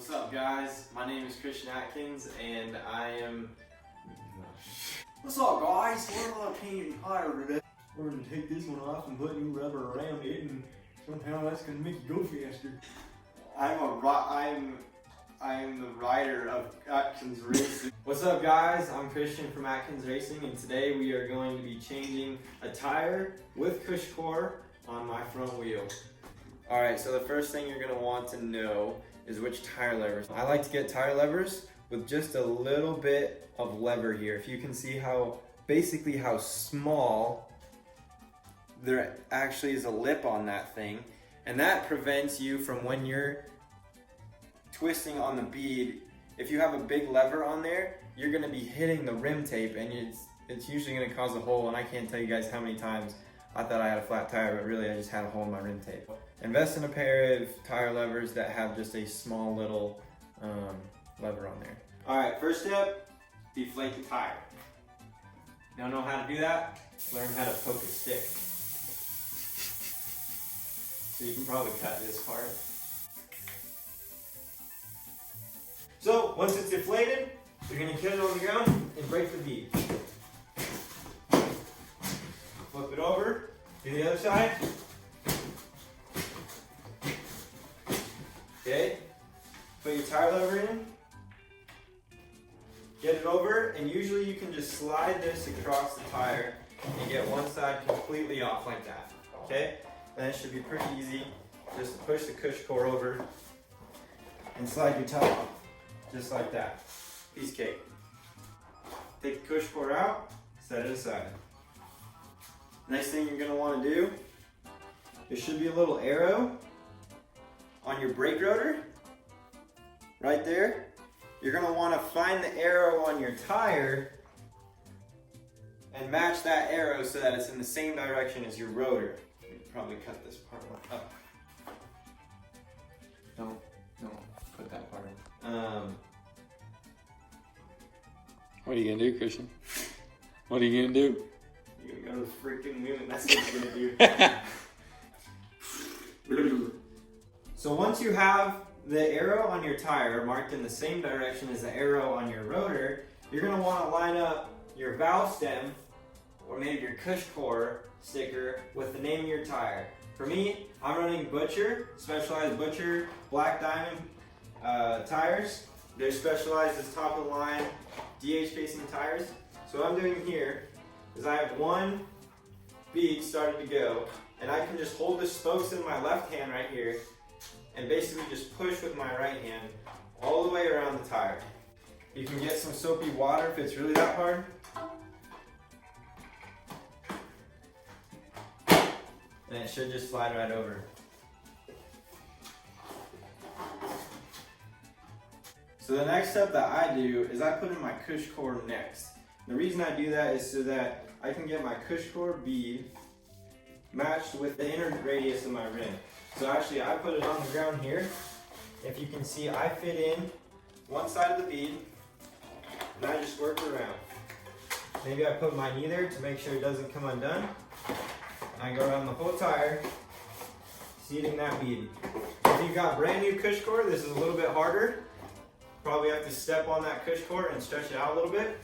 What's up, guys? My name is Atkins, and I am... What's up, guys? We're on a changing tire today. We're going to take this one off and put new rubber around it, and somehow that's going to make it go faster. I'm the rider of Atkins Racing. What's up, guys? I'm Christian from Atkins Racing, and today we are going to be changing a tire with CushCore on my front wheel. Alright, so the first thing you're going to want to know is which tire levers. I like to get tire levers with just a little bit of lever here. If you can see how small there actually is a lip on that thing, and that prevents you from, when you're twisting on the bead, if you have a big lever on there, you're going to be hitting the rim tape, and it's usually going to cause a hole. And I can't tell you guys how many times I thought I had a flat tire, but really I just had a hole in my rim tape. Invest in a pair of tire levers that have just a small little lever on there. Alright, first step, deflate the tire. Don't know how to do that? Learn how to poke a stick. So you can probably cut this part. So once it's deflated, you're going to get it on the ground and break the bead. Flip it over, do the other side. Okay, put your tire lever in, get it over, and usually you can just slide this across the tire and get one side completely off like that. Okay, then it should be pretty easy. Just push the CushCore over and slide your tire off, just like that. Piece of cake. Take the CushCore out, set it aside. Next thing you're going to want to do, there should be a little arrow on your brake rotor, right there. You're going to want to find the arrow on your tire and match that arrow so that it's in the same direction as your rotor. You can probably cut this part up. Don't put that part in. What are you gonna do, Christian? What are you gonna do? You're gonna go to the freaking moon. That's what you're gonna do. So once you have the arrow on your tire marked in the same direction as the arrow on your rotor, you're going to want to line up your valve stem or maybe your CushCore sticker with the name of your tire. For me, I'm running Butcher, Specialized Butcher Black Diamond tires. They're specialized as top of the line DH facing tires. So what I'm doing here is I have one bead started to go, and I can just hold the spokes in my left hand right here and basically just push with my right hand all the way around the tire. You can get some soapy water if it's really that hard. And it should just slide right over. So the next step that I do is I put in my CushCore next. The reason I do that is so that I can get my CushCore bead matched with the inner radius of my rim. So actually I put it on the ground here. If you can see, I fit in one side of the bead and I just work around. Maybe I put my knee there to make sure it doesn't come undone. I go around the whole tire, seating that bead. If you've got brand new CushCore, this is a little bit harder. Probably have to step on that CushCore and stretch it out a little bit.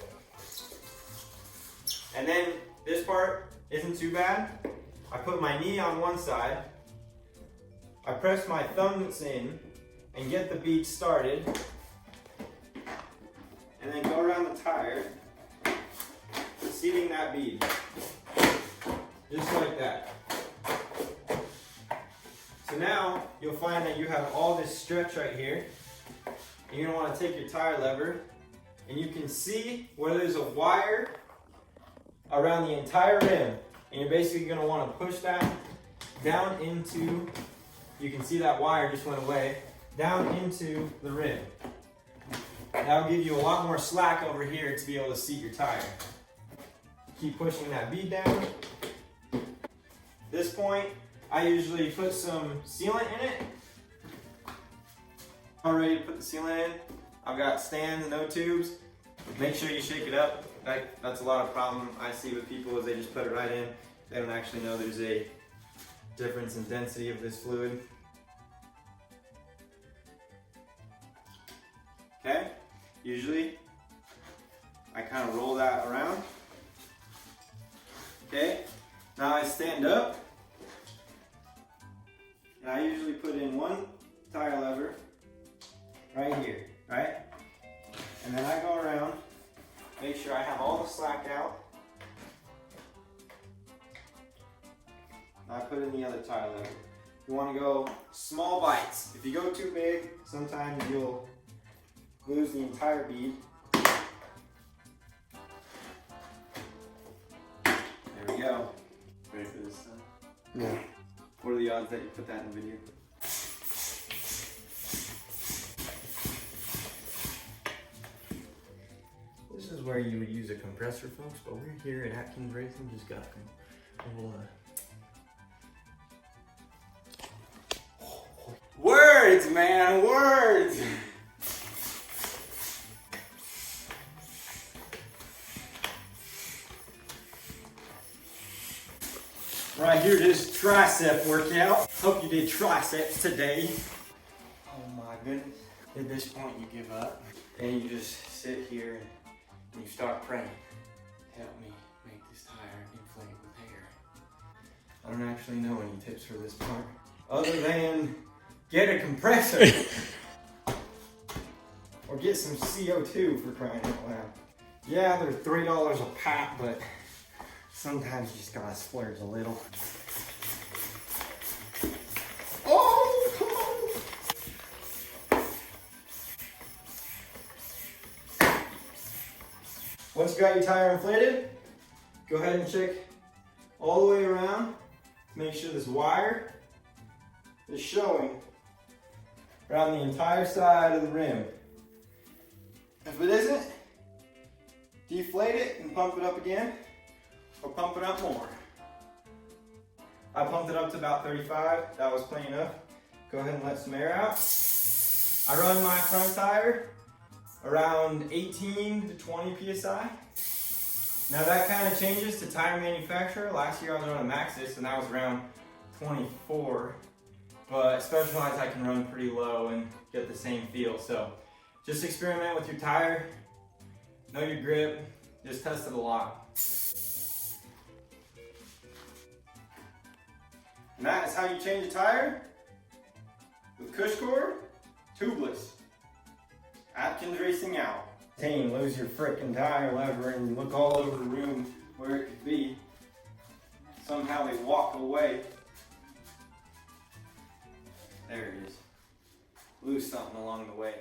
And then this part isn't too bad. I put my knee on one side, I press my thumbs in and get the bead started, and then go around the tire, seating that bead, just like that. So now you'll find that you have all this stretch right here, and you're going to want to take your tire lever, and you can see where there's a wire around the entire rim, and you're basically going to want to push that down into, you can see that wire just went away, down into the rim. That'll give you a lot more slack over here to be able to seat your tire. Keep pushing that bead down. At this point, I usually put some sealant in it. I'm ready to put the sealant in. I've got stands, no tubes. Make sure you shake it up. That's a lot of problem I see with people is they just put it right in. They don't actually know there's a difference in density of this fluid. Okay? Usually, I kind of roll that around. Okay? Now I stand up. And I usually put in one tire lever right here, right? And then I go around, make sure I have all the slack out. I put in the other tire lever. You want to go small bites. If you go too big, sometimes you'll lose the entire bead. There we go. Ready for this son? Yeah. What are the odds that you put that in the video? This is where you would use a compressor, folks, but we're here at Atkins Racing, just got a little words, man, words! Right here, this tricep workout. Hope you did triceps today. Oh my goodness. At this point, you give up and you just sit here and you start praying. Help me make this tire inflate with air. I don't actually know any tips for this part, other than get a compressor or get some CO2 for crying out loud. Yeah, they're $3 a pop, but sometimes you just gotta splurge a little. Oh, come on! Once you got your tire inflated, go ahead and check all the way around to make sure this wire is showing around the entire side of the rim. If it isn't, deflate it and pump it up again, or pump it up more. I pumped it up to about 35, that was plenty enough. Go ahead and let some air out. I run my front tire around 18 to 20 PSI. Now that kind of changes to tire manufacturer. Last year I was running Maxxis and that was around 24. But Specialized I can run pretty low and get the same feel. So just experiment with your tire, know your grip, just test it a lot. And that is how you change a tire with CushCore, tubeless. Atkins Racing out. Team, lose your frickin' tire lever and look all over the room where it could be. Somehow they walk away. There it is. Lose something along the way.